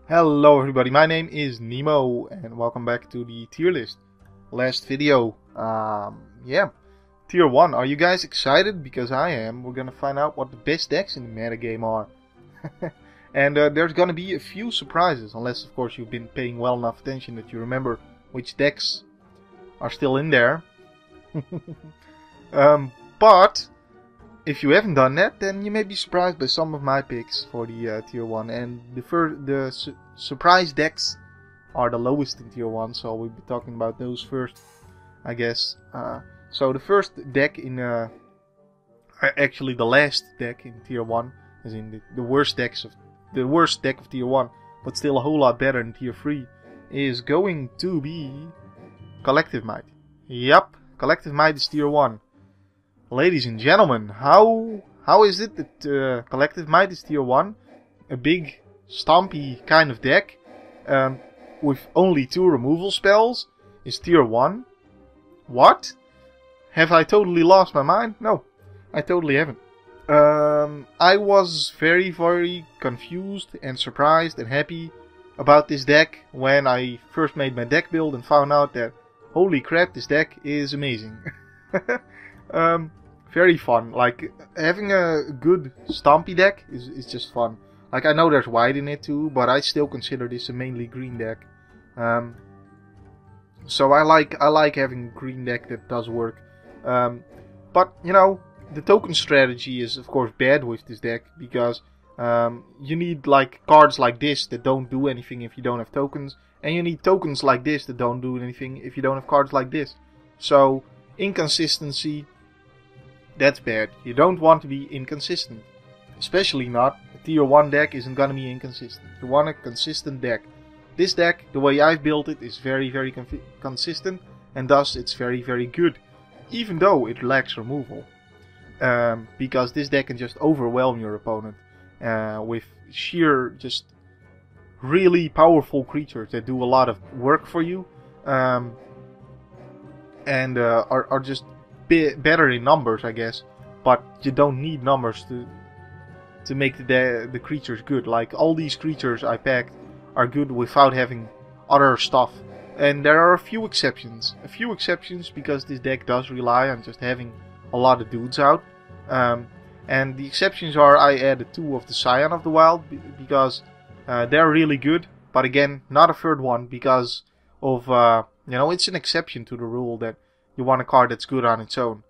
Hello everybody, my name is Nemo and welcome back to the tier list. Last video, tier 1. Are you guys excited? Because I am. We're gonna find out what the best decks in the metagame are. And there's gonna be a few surprises, unless of course you've been paying well enough attention that you remember which decks are still in there. But if you haven't done that, then you may be surprised by some of my picks for the tier 1. And the surprise decks are the lowest in tier 1, so we'll be talking about those first, I guess. So the first deck in, actually the last deck in tier 1, is in the worst deck of tier 1, but still a whole lot better in tier 3, is going to be Collective Might. Yup, Collective Might is tier 1. Ladies and gentlemen, how is it that Collective Might is tier 1? A big, stompy kind of deck with only 2 removal spells is tier 1? What? Have I totally lost my mind? No, I totally haven't. I was very, very confused and surprised and happy about this deck when I first made my deck build and found out that, holy crap, this deck is amazing. Very fun. Like, having a good stompy deck is just fun. Like, I know there's white in it too, but I still consider this a mainly green deck. So I like having a green deck that does work. But, you know, the token strategy is of course bad with this deck, because you need like cards like this that don't do anything if you don't have tokens, and you need tokens like this that don't do anything if you don't have cards like this. So, inconsistency, that's bad. You don't want to be inconsistent. Especially not. A tier 1 deck isn't gonna be inconsistent. You want a consistent deck. This deck, the way I've built it, is very, very consistent, and thus it's very, very good. Even though it lacks removal. Because this deck can just overwhelm your opponent with sheer, just really powerful creatures that do a lot of work for you, and are just better in numbers, I guess, but you don't need numbers to make the creatures good. Like, all these creatures I packed are good without having other stuff, and there are a few exceptions because this deck does rely on just having a lot of dudes out, and the exceptions are, I added 2 of the Scion of the Wild because they're really good, but again, not a third one because of it's an exception to the rule that you want a card that's good on its own.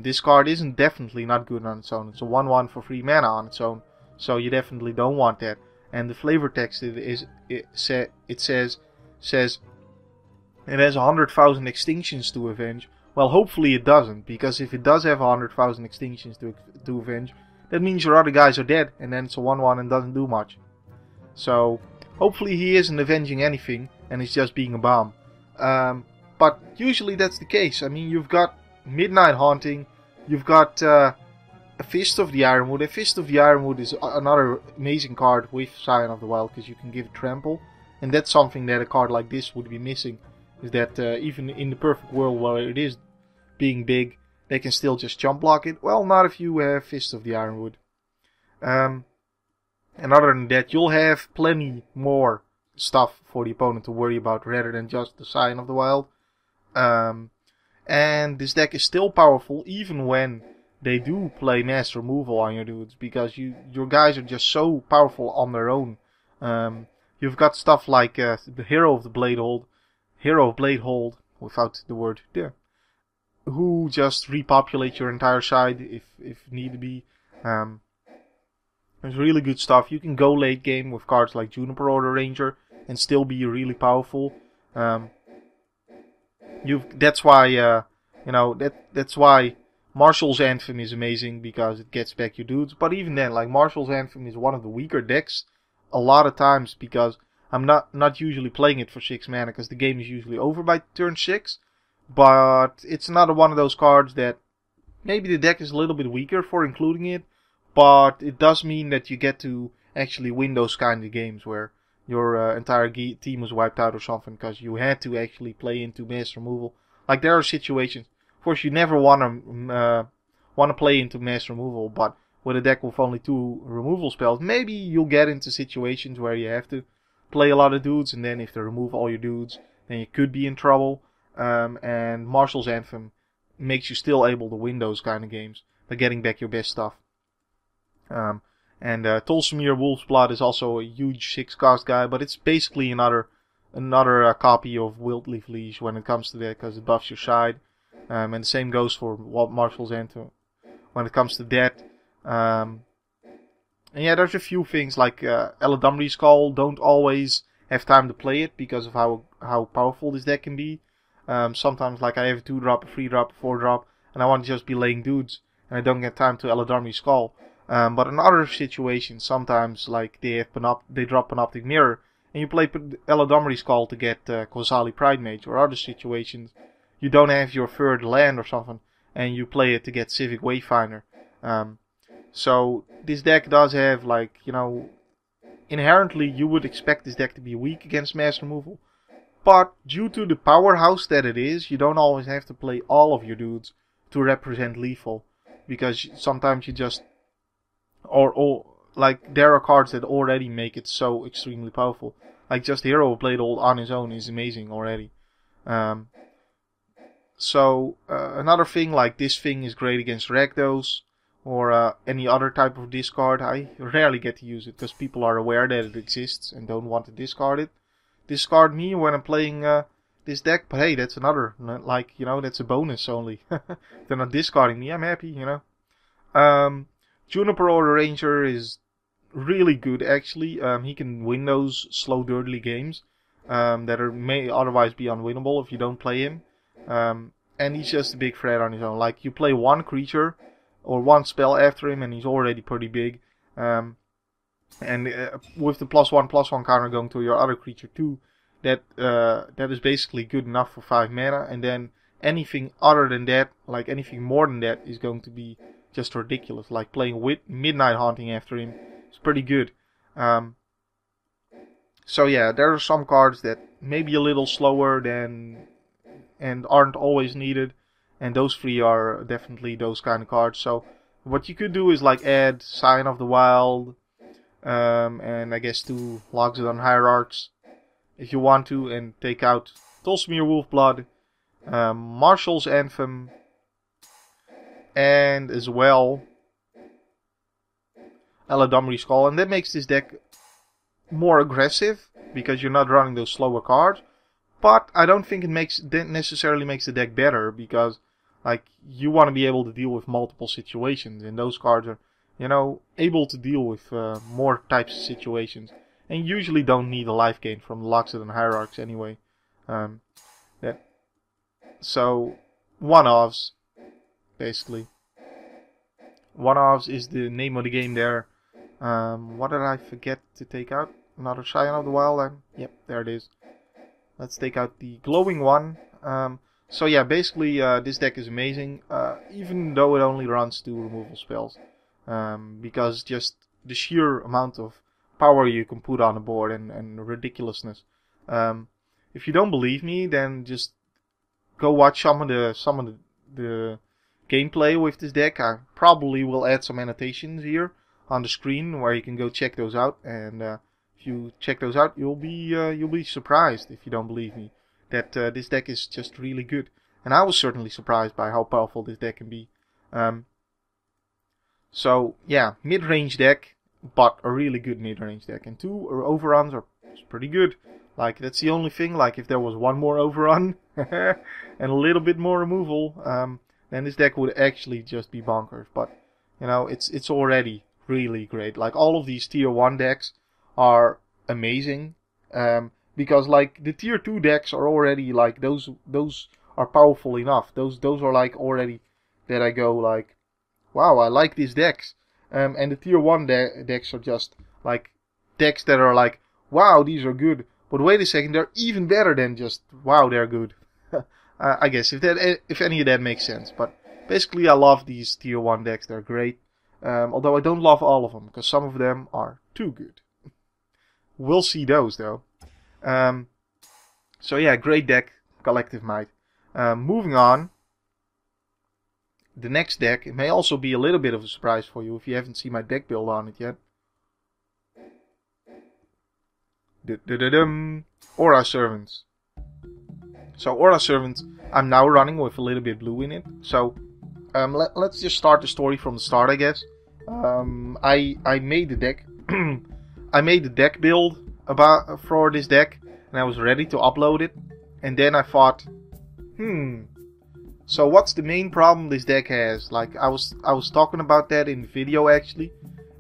This card isn't definitely not good on its own. It's a 1/1 for 3 mana on its own, so you definitely don't want that. And the flavor text says it has 100,000 extinctions to avenge. Well, hopefully it doesn't, because if it does have 100,000 extinctions to avenge, that means your other guys are dead, and then it's a 1/1 and doesn't do much. So hopefully he isn't avenging anything and is just being a bomb. But usually that's the case. I mean, you've got Midnight Haunting, you've got a Fist of the Ironwood. A Fist of the Ironwood is another amazing card with Scion of the Wild, because you can give it trample, and that's something that a card like this would be missing. Is that even in the perfect world where it is being big, they can still just jump block it. Well, not if you have Fist of the Ironwood. And other than that, you'll have plenty more stuff for the opponent to worry about rather than just the Scion of the Wild. And this deck is still powerful even when they do play mass removal on your dudes, because your guys are just so powerful on their own. You've got stuff like the Hero of Bladehold, without the word there, who just repopulate your entire side if need be. There's really good stuff. You can go late game with cards like Juniper Order Ranger and still be really powerful. That's why that's why Marshall's Anthem is amazing, because it gets back your dudes. But even then, like, Marshall's Anthem is one of the weaker decks a lot of times, because I'm not usually playing it for 6 mana, because the game is usually over by turn 6. But it's another one of those cards that maybe the deck is a little bit weaker for including it, but it does mean that you get to actually win those kind of games where your entire team was wiped out or something because you had to actually play into mass removal. Like, there are situations, of course, you never want to play into mass removal, but with a deck with only 2 removal spells, maybe you'll get into situations where you have to. play a lot of dudes, and then if they remove all your dudes, then you could be in trouble. And Marshall's Anthem makes you still able to win those kind of games by getting back your best stuff. Tolsimir Wolf's Blood is also a huge 6-cost guy, but it's basically another copy of Wildleaf Leash when it comes to that, because it buffs your side. And the same goes for Marshall's Anthem when it comes to that. And yeah, there's a few things like Eladamri's Skull. Don't always have time to play it because of how powerful this deck can be. Sometimes, like, I have a 2-drop, a 3-drop, a 4-drop, and I want to just be laying dudes, and I don't get time to Eladamri's Skull. But in other situations, sometimes, like, they drop Panoptic Mirror, and you play Eladamri's Skull to get Kozali Pride Mage, or other situations, you don't have your third land or something, and you play it to get Civic Wayfinder. So this deck does have, like, inherently you would expect this deck to be weak against mass removal. But due to the powerhouse that it is, you don't always have to play all of your dudes to represent lethal. Because sometimes you just... like, there are cards that already make it so extremely powerful. Like, just Hero of Blade on his own is amazing already. Another thing, like, this thing is great against Rakdos, or any other type of discard. I rarely get to use it, because people are aware that it exists and don't want to discard it. Discard me when I'm playing this deck, but hey, that's another, like, that's a bonus only. If they're not discarding me, I'm happy, Juniper Order Ranger is really good, actually. He can win those slow, dirty games that may otherwise be unwinnable if you don't play him. And he's just a big threat on his own. Like, you play one creature or one spell after him, and he's already pretty big. With the +1/+1 counter going to your other creature too, that is basically good enough for 5 mana. And then anything other than that, like anything more than that, is going to be just ridiculous. Like playing with Midnight Haunting after him is pretty good. So yeah, there are some cards that may be a little slower than and aren't always needed, and those 3 are definitely those kind of cards. So what you could do is like add Scion of the Wild, and I guess 2 Loxodon Hierarchs if you want to, and take out Tolsimir Wolfblood, Marshall's Anthem, and as well Eladamri's Skull, and that makes this deck more aggressive because you're not running those slower cards. But I don't think it necessarily makes the deck better, because like you want to be able to deal with multiple situations, and those cards are able to deal with more types of situations, and usually don't need a life gain from the Loxodon Hierarchs anyway. So one-offs, basically. One-offs is the name of the game there. What did I forget to take out? Another Scion of the Wild. Yep, there it is. Let's take out the glowing one. So yeah, basically this deck is amazing, even though it only runs 2 removal spells. Because just the sheer amount of power you can put on the board and ridiculousness. If you don't believe me, then just go watch some of the gameplay with this deck. I probably will add some annotations here on the screen where you can go check those out. And if you check those out, you'll be surprised, if you don't believe me, that this deck is just really good. And I was certainly surprised by how powerful this deck can be. So yeah, mid-range deck, but a really good mid-range deck. And 2 overruns are pretty good. Like, that's the only thing. Like, if there was one more overrun and a little bit more removal, then this deck would actually just be bonkers. But it's already really great. Like, all of these tier 1 decks are amazing, because like the tier 2 decks are already like those are powerful enough. Those are like already that I go like, wow, I like these decks. And the tier 1 decks are just like decks that are like, wow, these are good. But wait a second, they're even better than just, wow, they're good. I guess if any of that makes sense. But basically, I love these tier 1 decks. They're great. Although I don't love all of them, because some of them are too good. We'll see those though. So yeah, great deck, Collective Might. Moving on. The next deck, it may also be a little bit of a surprise for you if you haven't seen my deck build on it yet. Aura Servants. So Aura Servants, I'm now running with a little bit blue in it. So let's just start the story from the start, I guess. I made the deck. I made the deck build for this deck, and I was ready to upload it. And then I thought, so what's the main problem this deck has? Like I was talking about that in the video actually,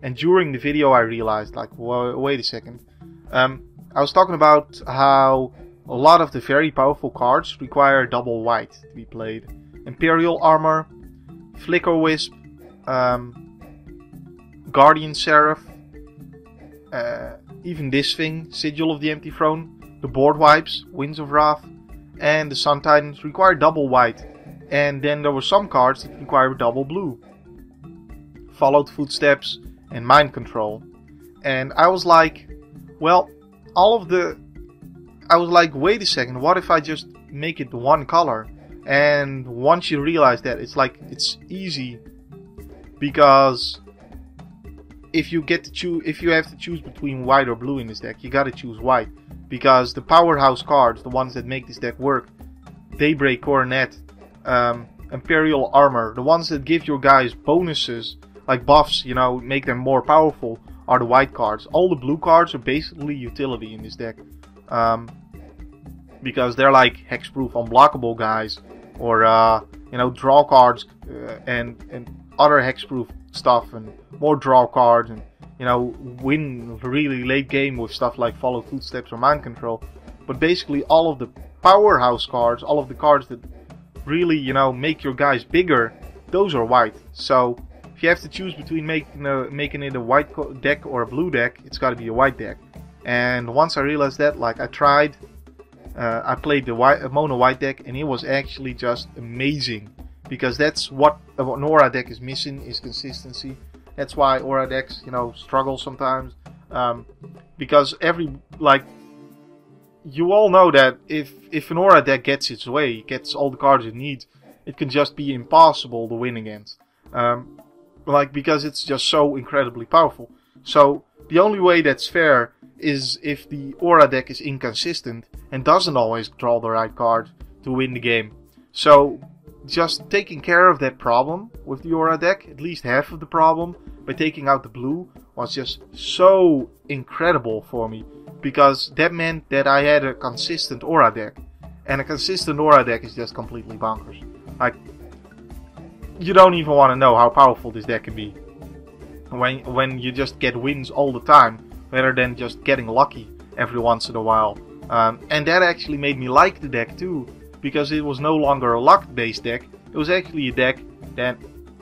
and during the video I realized, like, wait a second. I was talking about how a lot of the very powerful cards require double white to be played. Imperial Armor, Flicker Wisp, Guardian Seraph, even this thing, Sigil of the Empty Throne, the Board Wipes, Winds of Wrath, and the Sun Titans require double white. And then there were some cards that require double blue. Followed Footsteps and Mind Control. And I was like, well, I was like, wait a second, what if I just make it one color? And once you realize that, it's easy, because if you have to choose between white or blue in this deck, you gotta choose white, because the powerhouse cards, the ones that make this deck work, Daybreak Coronet, Imperial Armor, the ones that give your guys bonuses, like buffs, make them more powerful, are the white cards. All the blue cards are basically utility in this deck, because they're like hexproof unblockable guys, or draw cards, and other hexproof stuff, and more draw cards, and win really late game with stuff like Follow Footsteps or Mind Control. But basically all of the powerhouse cards, all of the cards that really make your guys bigger, those are white. So if you have to choose between making it a white deck or a blue deck, it's got to be a white deck. And once I realized that, like, I played the mono white deck, and it was actually just amazing, because that's what an Aura deck is missing, is consistency. That's why Aura decks struggle sometimes, because you all know that if an Aura deck gets its way, gets all the cards it needs, it can just be impossible to win against, because it's just so incredibly powerful. So the only way that's fair is if the Aura deck is inconsistent and doesn't always draw the right card to win the game. So just taking care of that problem with the Aura deck, at least half of the problem, by taking out the blue, was just so incredible for me, because that meant that I had a consistent Aura deck, and a consistent Aura deck is just completely bonkers. Like, you don't even want to know how powerful this deck can be when you just get wins all the time, rather than just getting lucky every once in a while. And that actually made me like the deck too, because it was no longer a luck-based deck. It was actually a deck that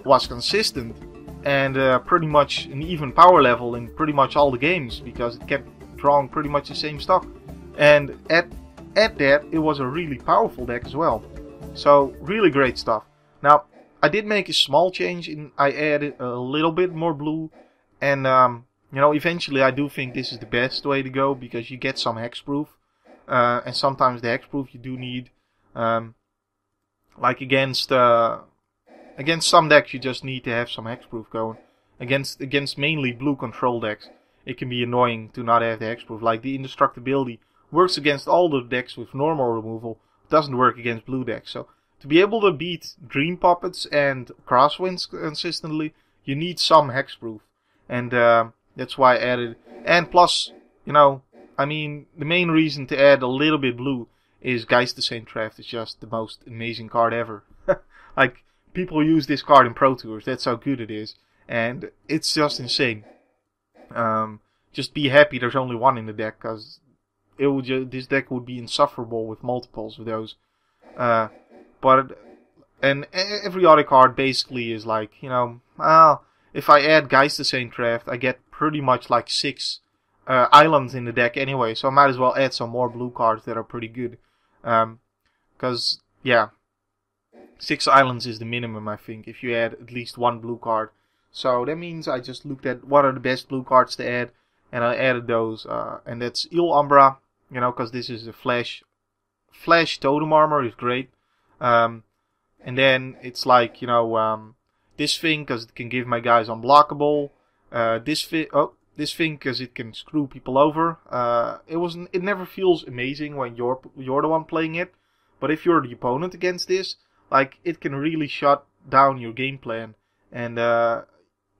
was consistent and pretty much an even power level in pretty much all the games, because it kept drawing pretty much the same stuff. And at that, it was a really powerful deck as well. So really great stuff. Now, I did make a small change. I added a little bit more blue, and eventually I do think this is the best way to go, because you get some hexproof, and sometimes the hexproof you do need, like against some decks you just need to have some hexproof going. Against mainly blue control decks, it can be annoying to not have the hexproof. Like, the indestructibility works against all the decks with normal removal, doesn't work against blue decks. So to be able to beat Dream Puppets and Crosswinds consistently, you need some hexproof, and that's why I added. And plus, the main reason to add a little bit blue is Geist the Saint Draft is just the most amazing card ever. Like, people use this card in Pro Tours, that's how good it is, and it's just insane. Just be happy there's only one in the deck, because this deck would be insufferable with multiples of those. And every other card basically is like, if I add Geist the Saint Draft, I get pretty much like 6 islands in the deck anyway, so I might as well add some more blue cards that are pretty good. Because, 6 islands is the minimum, I think, if you add at least one blue card. So that means I just looked at what are the best blue cards to add, and I added those. And that's Il Umbra, because this is a Flash Totem Armor is great. And then it's like, this thing, because it can give my guys unblockable. this thing because it can screw people over. It never feels amazing when you're the one playing it, but if you're the opponent against this, like it can really shut down your game plan, and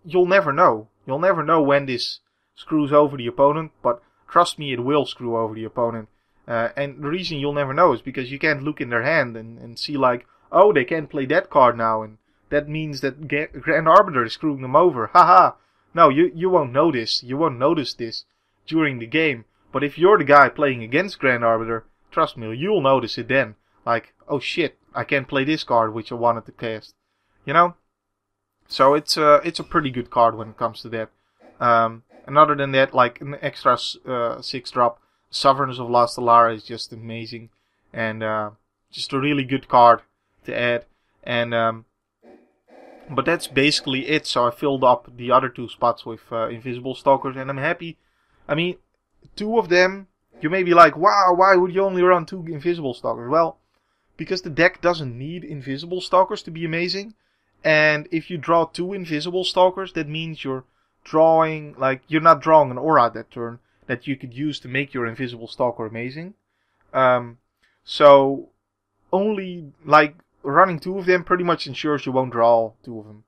you'll never know. You'll never know when this screws over the opponent, but trust me, it will screw over the opponent. And the reason you'll never know is because you can't look in their hand and see like, oh, they can't play that card now, and that means that Grand Arbiter is screwing them over. Haha. No, you won't know this. You won't notice this during the game. But if you're the guy playing against Grand Arbiter, trust me, you'll notice it then. Like, oh shit, I can't play this card which I wanted to cast. You know? So it's a pretty good card when it comes to that. And other than that, like an extra 6-drop, Sovereigns of Lost Alara is just amazing. And just a really good card to add. And but that's basically it. So I filled up the other 2 spots with Invisible Stalkers, and I'm happy. I mean, 2 of them, you may be like, wow, why would you only run 2 Invisible Stalkers? Well, because the deck doesn't need Invisible Stalkers to be amazing. And if you draw 2 Invisible Stalkers, that means you're not drawing an aura that turn that you could use to make your Invisible Stalker amazing. So only running 2 of them pretty much ensures you won't draw 2 of them.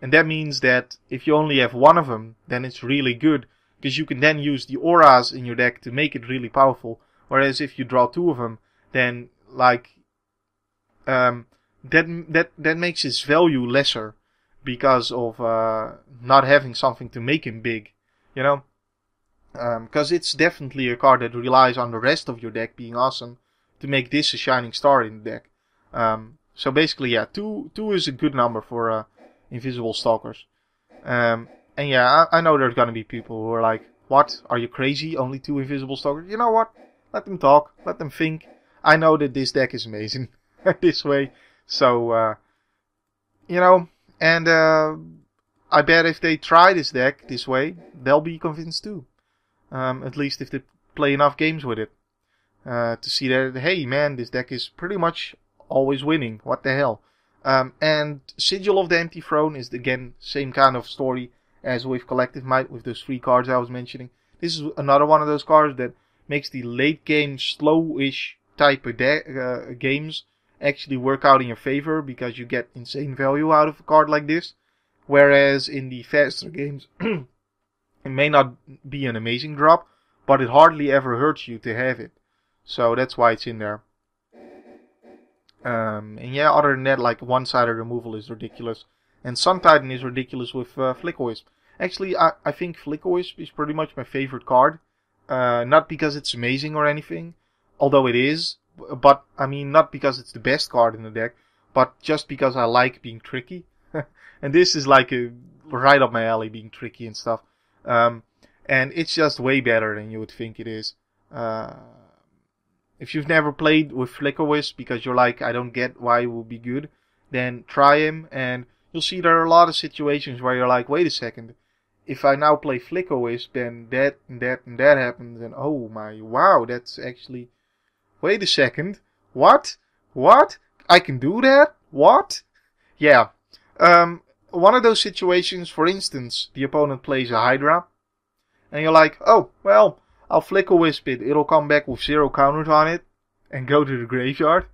And that means that if you only have 1 of them, then it's really good, because you can then use the auras in your deck to make it really powerful. Whereas if you draw 2 of them, then that makes its value lesser because of not having something to make him big, you know. Because it's definitely a card that relies on the rest of your deck being awesome to make this a shining star in the deck. So basically, yeah, 2 is a good number for Invisible Stalkers. And yeah, I know there's gonna be people who are like, what? Are you crazy? Only 2 Invisible Stalkers? You know what? Let them talk. Let them think. I know that this deck is amazing this way. So, you know, and I bet if they try this deck this way, they'll be convinced too. At least if they play enough games with it. To see that, hey man, this deck is pretty much always winning. What the hell? And Sigil of the Empty Throne is again same kind of story as with Collective Might, with those 3 cards I was mentioning. This is another one of those cards that makes the late game slowish type of games actually work out in your favor, because you get insane value out of a card like this. Whereas in the faster games, it may not be an amazing drop, but it hardly ever hurts you to have it. So that's why it's in there. And yeah, other than that, like one-sided removal is ridiculous. And Sun Titan is ridiculous with Flicker Wisp. Actually, I think Flicker Wisp is pretty much my favorite card. Not because it's amazing or anything, although it is. But, I mean, not because it's the best card in the deck, but just because I like being tricky. And this is like right up my alley, being tricky and stuff. And it's just way better than you would think it is. If you've never played with Flicker Wisp because you're like, I don't get why it would be good, then try him, and you'll see there are a lot of situations where you're like, wait a second, if I now play Flicker Wisp, then that and that and that happens, and oh my, wow, that's actually, wait a second, what? What? I can do that? What? Yeah. One of those situations, for instance, the opponent plays a Hydra, and you're like, oh, well, I'll Flicker Wisp it, it'll come back with 0 counters on it, and go to the graveyard.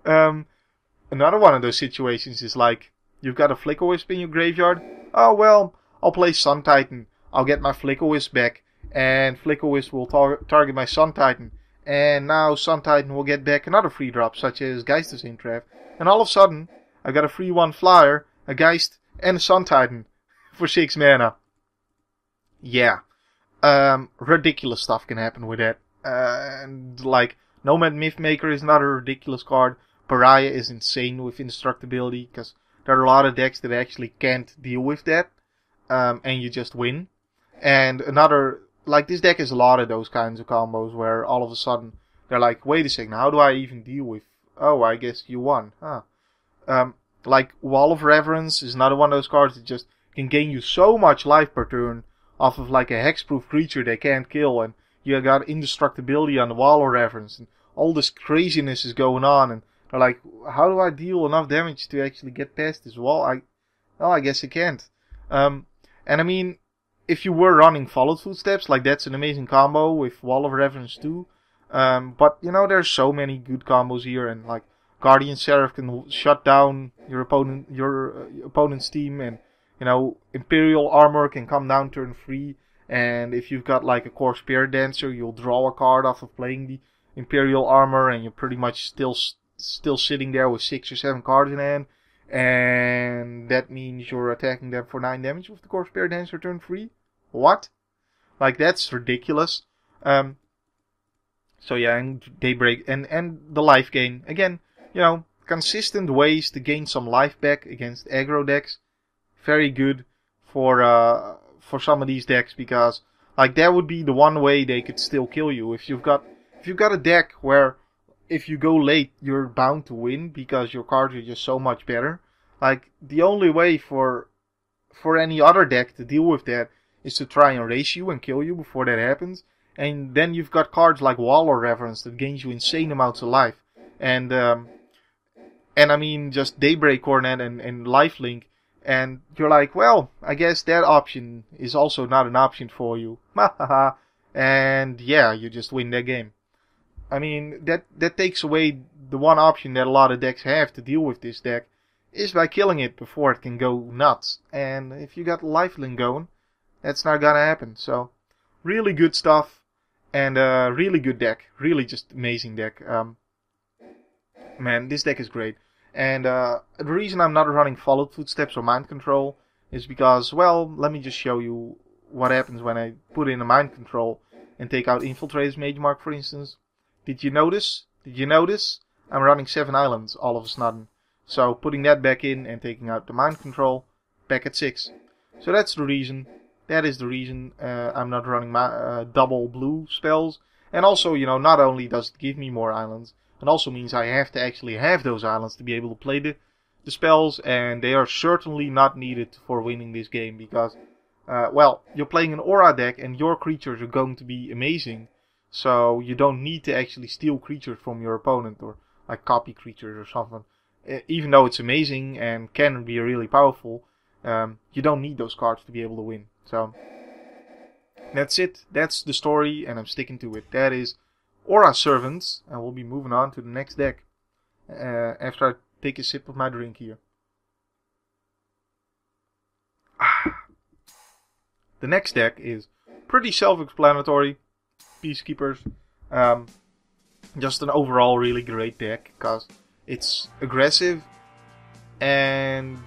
Another one of those situations is like, you've got a Flicker Wisp in your graveyard, oh well, I'll play Sun Titan, I'll get my Flicker Wisp back, and Flicker Wisp will target my Sun Titan, and now Sun Titan will get back another free drop, such as Geist's Entrap, and all of a sudden, I got a free 1 flyer, a Geist, and a Sun Titan for 6 mana. Yeah. Ridiculous stuff can happen with that. And like, Nomad Mythmaker is another ridiculous card. Pariah is insane with indestructibility, because there are a lot of decks that actually can't deal with that. And you just win. And another, like, this deck has a lot of those kinds of combos where all of a sudden they're like, wait a second, how do I even deal with, oh, I guess you won, huh? Like, Wall of Reverence is another one of those cards that just can gain you so much life per turn off of like a hexproof creature they can't kill, and you got indestructibility on the Wall of Reverence, and all this craziness is going on, and they're like, how do I deal enough damage to actually get past this wall? I guess I can't. And I mean, if you were running Followed Footsteps, like that's an amazing combo with Wall of Reverence too. But you know, there's so many good combos here, and like Guardian Seraph can shut down your opponent's team, and you know, Imperial Armor can come down turn 3. And if you've got like a Core Spear Dancer, you'll draw a card off of playing the Imperial Armor, and you're pretty much still sitting there with 6 or 7 cards in hand. And that means you're attacking them for 9 damage with the Core Spear Dancer turn 3. What? Like, that's ridiculous. So yeah, and Daybreak, and the life gain. Again, you know, consistent ways to gain some life back against aggro decks. Very good for some of these decks, because like that would be the one way they could still kill you. If you've got a deck where if you go late you're bound to win because your cards are just so much better. Like, the only way for any other deck to deal with that is to try and race you and kill you before that happens. And then you've got cards like Wall of Reverence that gains you insane amounts of life. And I mean, just Daybreak Coronet and Lifelink. And you're like, well, I guess that option is also not an option for you. And yeah, you just win that game. I mean, that takes away the one option that a lot of decks have to deal with this deck, is by killing it before it can go nuts. And if you got Lifelink going, that's not gonna happen. So, really good stuff, and really good deck. Really just amazing deck. Man, this deck is great. And the reason I'm not running Followed Footsteps or Mind Control is because, well, let me just show you what happens when I put in a Mind Control and take out Infiltrator's Mage Mark, for instance. Did you notice? I'm running 7 islands all of a sudden. So putting that back in and taking out the Mind Control, back at 6. So that's the reason. That is the reason I'm not running my double blue spells. And also, you know, not only does it give me more islands, it also means I have to actually have those islands to be able to play the spells, and they are certainly not needed for winning this game, because, well, you're playing an aura deck and your creatures are going to be amazing, so you don't need to actually steal creatures from your opponent, or like copy creatures or something. Even though it's amazing and can be really powerful, you don't need those cards to be able to win. So, that's it. That's the story, and I'm sticking to it. That is Aura Servants, and we'll be moving on to the next deck after I take a sip of my drink here. The next deck is pretty self-explanatory. Peacekeepers. Just an overall really great deck, because it's aggressive and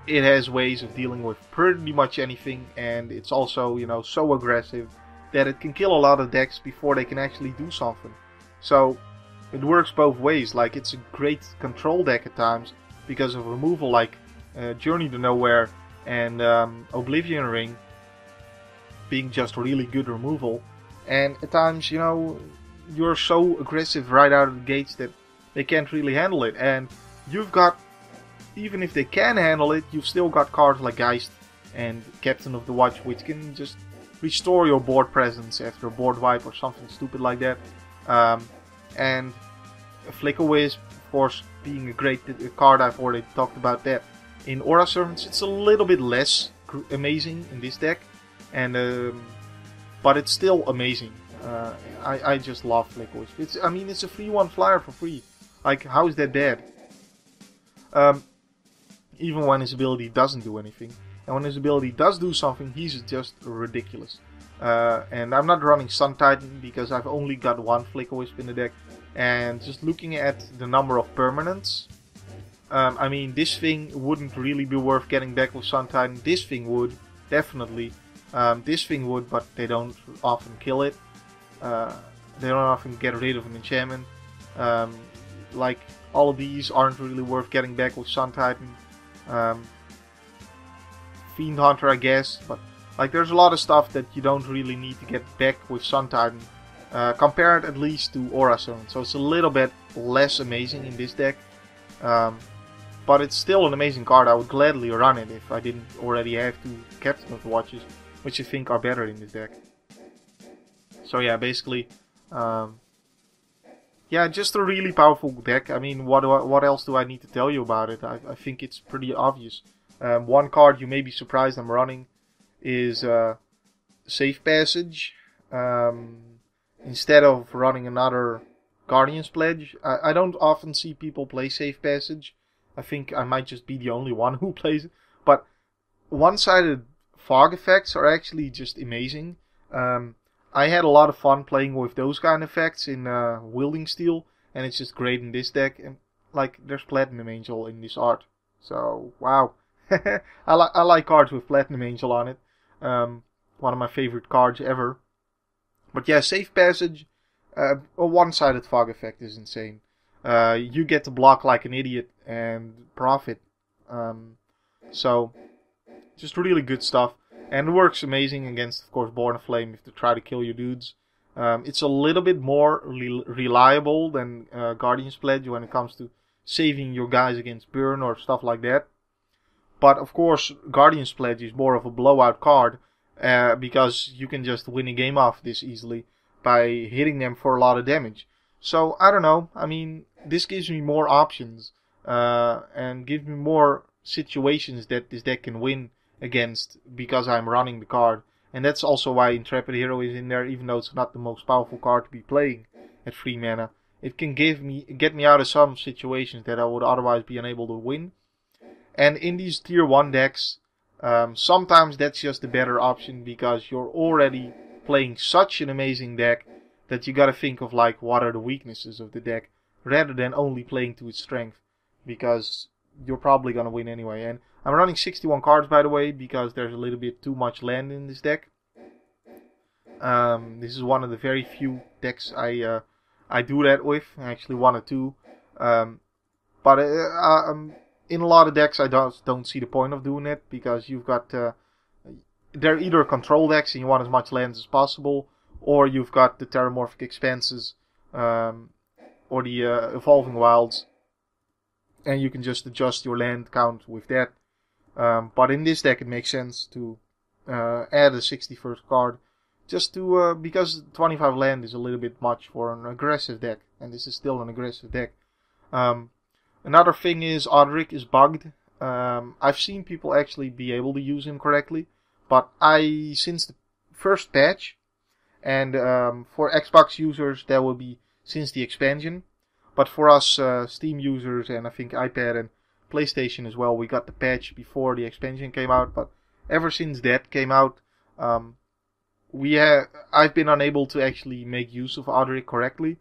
it has ways of dealing with pretty much anything, and it's also, you know, so aggressive that it can kill a lot of decks before they can actually do something. So it works both ways. Like, it's a great control deck at times because of removal, like Journey to Nowhere and Oblivion Ring being just really good removal. And at times, you know, you're so aggressive right out of the gates that they can't really handle it. And you've got, even if they can handle it, you've still got cards like Geist and Captain of the Watch, which can just restore your board presence after a board wipe or something stupid like that. And a Flicker Wisp, of course, being a great card. I've already talked about that. In Aura Servants, it's a little bit less amazing in this deck, and but it's still amazing. I just love Flicker Wisp. It's a 3/1 flyer for free. Like, how is that bad? Even when his ability doesn't do anything. And when his ability does do something, he's just ridiculous. And I'm not running Sun Titan because I've only got one Flicker Wisp in the deck. And just looking at the number of permanents, this thing wouldn't really be worth getting back with Sun Titan. This thing would, definitely. This thing would, but they don't often kill it. They don't often get rid of an enchantment. Like, all of these aren't really worth getting back with Sun Titan. Fiend Hunter, I guess, but like, there's a lot of stuff that you don't really need to get back with Sun Titan, compared at least to Aura Servant. So it's a little bit less amazing in this deck, but it's still an amazing card. I would gladly run it if I didn't already have two Captain of the Watches, which I think are better in this deck. So yeah, basically, yeah, just a really powerful deck. I mean, what else do I need to tell you about it? I think it's pretty obvious. One card you may be surprised I'm running is Safe Passage. Instead of running another Guardian's Pledge. I don't often see people play Safe Passage. I think I might just be the only one who plays it. But one-sided fog effects are actually just amazing. I had a lot of fun playing with those kind of effects in Wielding Steel, and it's just great in this deck. And like, there's Platinum Angel in this art, so wow. I like cards with Platinum Angel on it. One of my favorite cards ever. But yeah, Safe Passage, a one-sided fog effect is insane. You get to block like an idiot and profit. So, just really good stuff. And it works amazing against, of course, Born of Flame if they try to kill your dudes. It's a little bit more reliable than Guardian's Pledge when it comes to saving your guys against burn or stuff like that. But, of course, Guardian's Pledge is more of a blowout card. Because you can just win a game off this easily by hitting them for a lot of damage. So, I don't know. I mean, this gives me more options. And gives me more situations that this deck can win against because I'm running the card. And that's also why Intrepid Hero is in there, even though it's not the most powerful card to be playing at 3 mana. It can get me out of some situations that I would otherwise be unable to win. And in these tier 1 decks, sometimes that's just the better option because you're already playing such an amazing deck that you gotta think of like what are the weaknesses of the deck rather than only playing to its strength because you're probably gonna win anyway. And I'm running 61 cards by the way because there's a little bit too much land in this deck. This is one of the very few decks I do that with, actually one or two. But in a lot of decks, I don't see the point of doing it because you've got they're either control decks and you want as much land as possible, or you've got the Terramorphic Expanses or the Evolving Wilds, and you can just adjust your land count with that. But in this deck, it makes sense to add a 61st card, just to because 25 land is a little bit much for an aggressive deck, and this is still an aggressive deck. Another thing is Odric is bugged. I've seen people actually be able to use him correctly, but since the first patch, and for Xbox users that will be since the expansion, but for us Steam users and I think iPad and PlayStation as well, we got the patch before the expansion came out, but ever since that came out, I've been unable to actually make use of Odric correctly.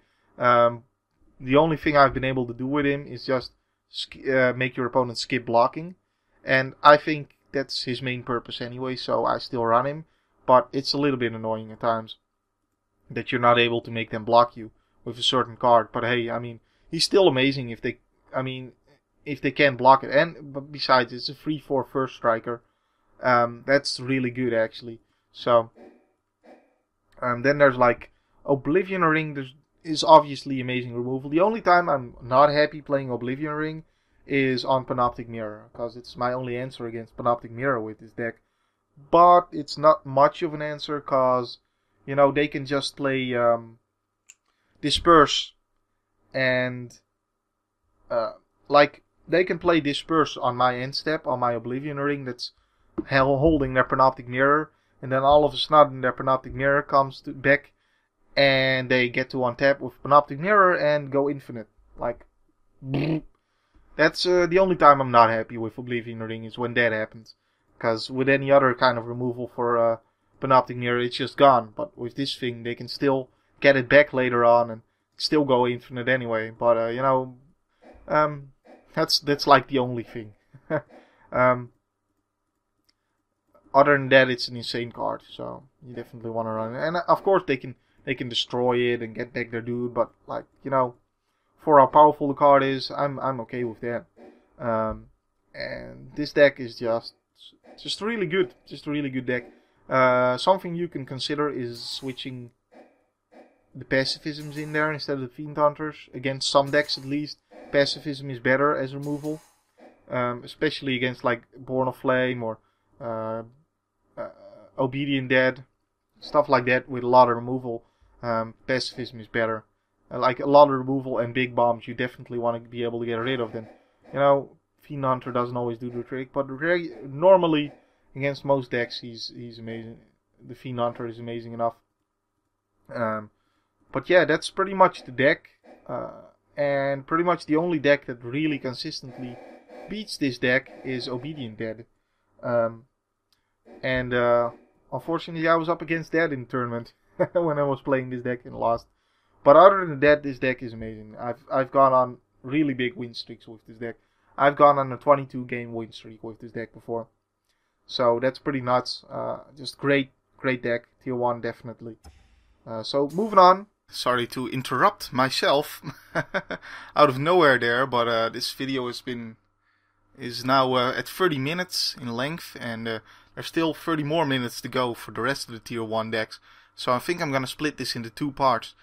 The only thing I've been able to do with him is just make your opponent skip blocking. And I think that's his main purpose anyway, so I still run him. But it's a little bit annoying at times that you're not able to make them block you with a certain card. But hey, I mean, he's still amazing if they can block it. But besides, it's a 3/4 first striker. That's really good actually. So, then there's like Oblivion Ring. Is obviously amazing removal. The only time I'm not happy playing Oblivion Ring is on Panoptic Mirror, because it's my only answer against Panoptic Mirror with this deck. But it's not much of an answer, because, they can just play Disperse, and, they can play Disperse on my end step, on my Oblivion Ring that's holding their Panoptic Mirror, and then all of a sudden their Panoptic Mirror comes back, and they get to untap with Panoptic Mirror and go infinite. That's the only time I'm not happy with Oblivion Ring is when that happens. Because with any other kind of removal for Panoptic Mirror, it's just gone. But with this thing, they can still get it back later on and still go infinite anyway. But, that's like the only thing. Other than that, it's an insane card. So, you definitely want to run it. And, of course, they can destroy it and get back their dude, but for how powerful the card is, I'm okay with that. And this deck is just really good, just a really good deck. Something you can consider is switching the pacifisms in there instead of the Fiend Hunters. Against some decks at least, pacifism is better as removal, especially against like Born of Flame or Obedient Dead, stuff like that with a lot of removal. Pacifism is better. Like a lot of removal and big bombs, you definitely want to be able to get rid of them. Fiend Hunter doesn't always do the trick, but normally against most decks, he's amazing. The Fiend Hunter is amazing enough. But yeah, that's pretty much the deck. And pretty much the only deck that really consistently beats this deck is Obedient Dead. Unfortunately, I was up against that in the tournament when I was playing this deck and lost. But other than that, this deck is amazing. I've gone on really big win streaks with this deck. I've gone on a 22 game win streak with this deck before. So that's pretty nuts. Just great deck. Tier 1 definitely. So moving on. Sorry to interrupt myself out of nowhere there, but this video is now at 30 minutes in length, and there's still 30 more minutes to go for the rest of the tier 1 decks. So I think I'm gonna split this into 2 parts.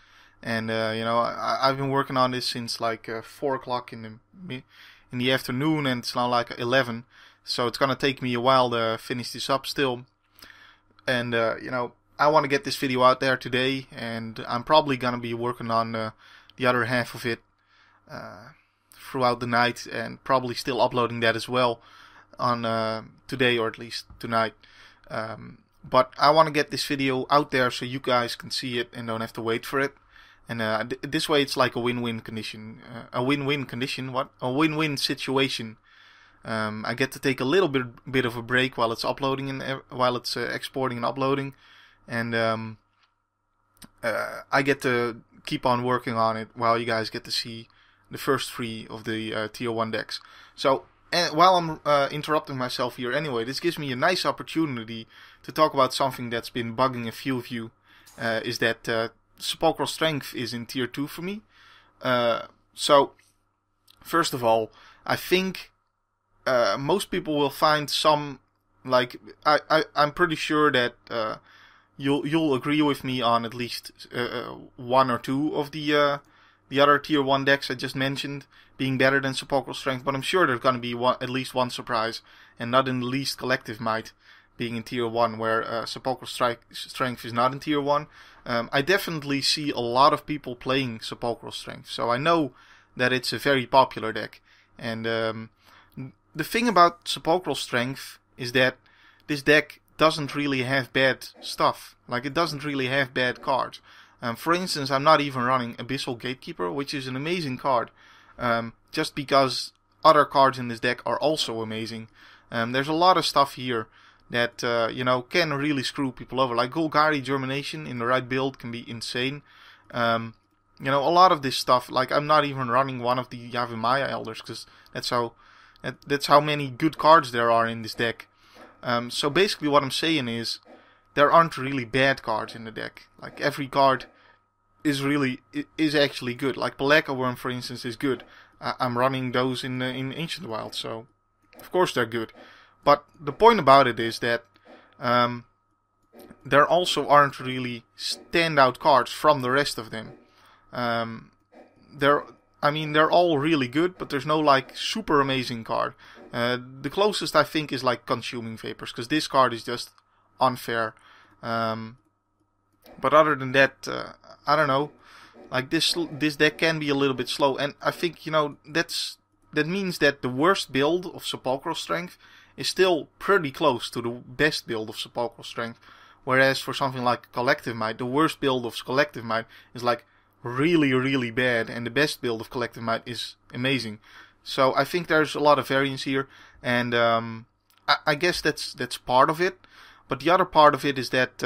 And I've been working on this since like 4 o'clock in the afternoon, and it's now like 11. So it's gonna take me a while to finish this up still. And I want to get this video out there today, and I'm probably gonna be working on the other half of it throughout the night, and probably still uploading that as well on today, or at least tonight. But I want to get this video out there so you guys can see it and don't have to wait for it. And this way it's like a win-win condition. A win-win condition? What? A win-win situation. I get to take a little bit of a break while it's uploading and while it's exporting and uploading. And I get to keep on working on it while you guys get to see the first 3 of the tier 1 decks. So while I'm interrupting myself here anyway, this gives me a nice opportunity to talk about something that's been bugging a few of you. Is that Sepulchral Strength is in tier 2 for me. So first of all, I think most people will find some, like, I'm pretty sure that you'll agree with me on at least 1 or 2 of the other tier 1 decks I just mentioned being better than Sepulchral Strength, but I'm sure there's going to be at least one surprise, and not in the least Collective Might being in tier 1, where Sepulchral Strength is not in tier 1. I definitely see a lot of people playing Sepulchral Strength, so I know that it's a very popular deck. And the thing about Sepulchral Strength is that this deck doesn't really have bad stuff. Like, it doesn't really have bad cards. For instance, I'm not even running Abyssal Gatekeeper, which is an amazing card, just because other cards in this deck are also amazing. There's a lot of stuff here that can really screw people over. Like Golgari Germination in the right build can be insane. A lot of this stuff, like, I'm not even running one of the Yavimaya Elders, because that's how many good cards there are in this deck. So basically what I'm saying is, there aren't really bad cards in the deck. Like, every card is actually good. Like Peleka Worm, for instance, is good. I'm running those in Ancient Wild, so of course they're good. But the point about it is that there also aren't really standout cards from the rest of them. They're all really good, but there's no like super amazing card. The closest I think is like Consuming Vapors, because this card is just unfair. But other than that, I don't know. Like, this deck can be a little bit slow, and I think that means that the worst build of Sepulchral Strength is still pretty close to the best build of Sepulchral Strength. Whereas for something like Collective Might, the worst build of Collective Might is like really, really bad, and the best build of Collective Might is amazing. So I think there's a lot of variance here, and I guess that's part of it. But the other part of it is that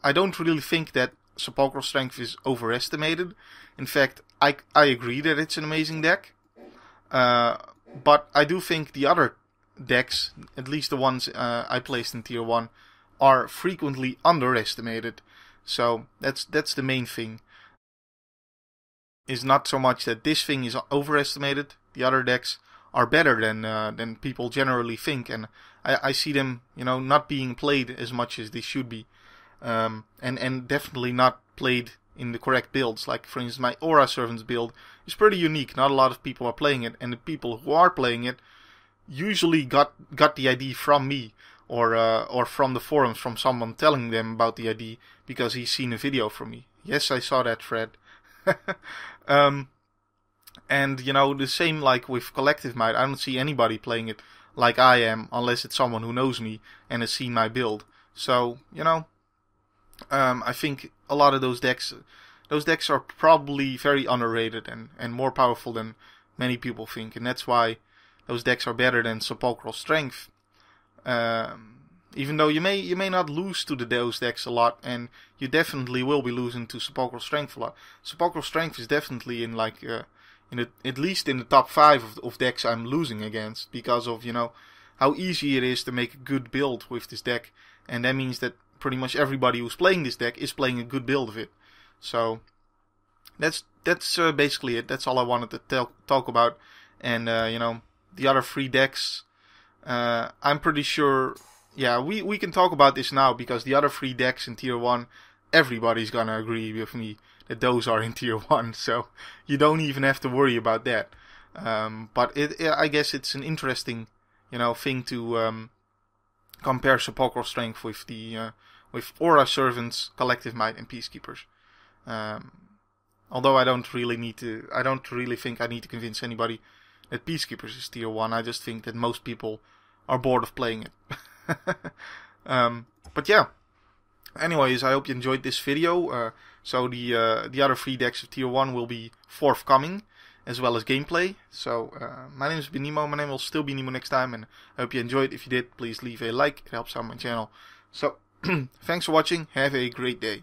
I don't really think that Sepulchral Strength is overestimated. In fact, I agree that it's an amazing deck. But I do think the other decks, at least the ones I placed in tier 1, are frequently underestimated. So that's the main thing. Is not so much that this thing is overestimated. The other decks are better than people generally think, and I see them, not being played as much as they should be, and definitely not played in the correct builds. Like, for instance, my Aura Servants build is pretty unique. Not a lot of people are playing it, and the people who are playing it usually got the ID from me, or from the forums, from someone telling them about the ID because he's seen a video from me. Yes, I saw that, Fred. And the same like with Collective Might, I don't see anybody playing it. like I am, unless it's someone who knows me and has seen my build. So, you know, I think a lot of those decks are probably very underrated and more powerful than many people think, and that's why those decks are better than Sepulchral Strength. Even though you may not lose to those decks a lot, and you definitely will be losing to Sepulchral Strength a lot. Sepulchral Strength is definitely in like at least in the top 5 of decks I'm losing against, because of, you know, how easy it is to make a good build with this deck, and that means that pretty much everybody who's playing this deck is playing a good build of it. So that's basically it. That's all I wanted to talk about. And you know, the other 3 decks, I'm pretty sure. Yeah, we can talk about this now, because the other 3 decks in Tier 1, everybody's gonna agree with me that those are in Tier 1, so you don't even have to worry about that. But I guess it's an interesting, you know, thing to compare Sepulchral Strength with the with Aura Servants, Collective Might, and Peacekeepers. Although I don't really think I need to convince anybody that Peacekeepers is Tier 1. I just think that most people are bored of playing it. But yeah. Anyways, I hope you enjoyed this video. So the other 3 decks of Tier 1 will be forthcoming, as well as gameplay. So my name has been Nemo. My name will still be Nemo next time, and I hope you enjoyed. If you did, please leave a like. It helps out my channel. So thanks for watching. Have a great day.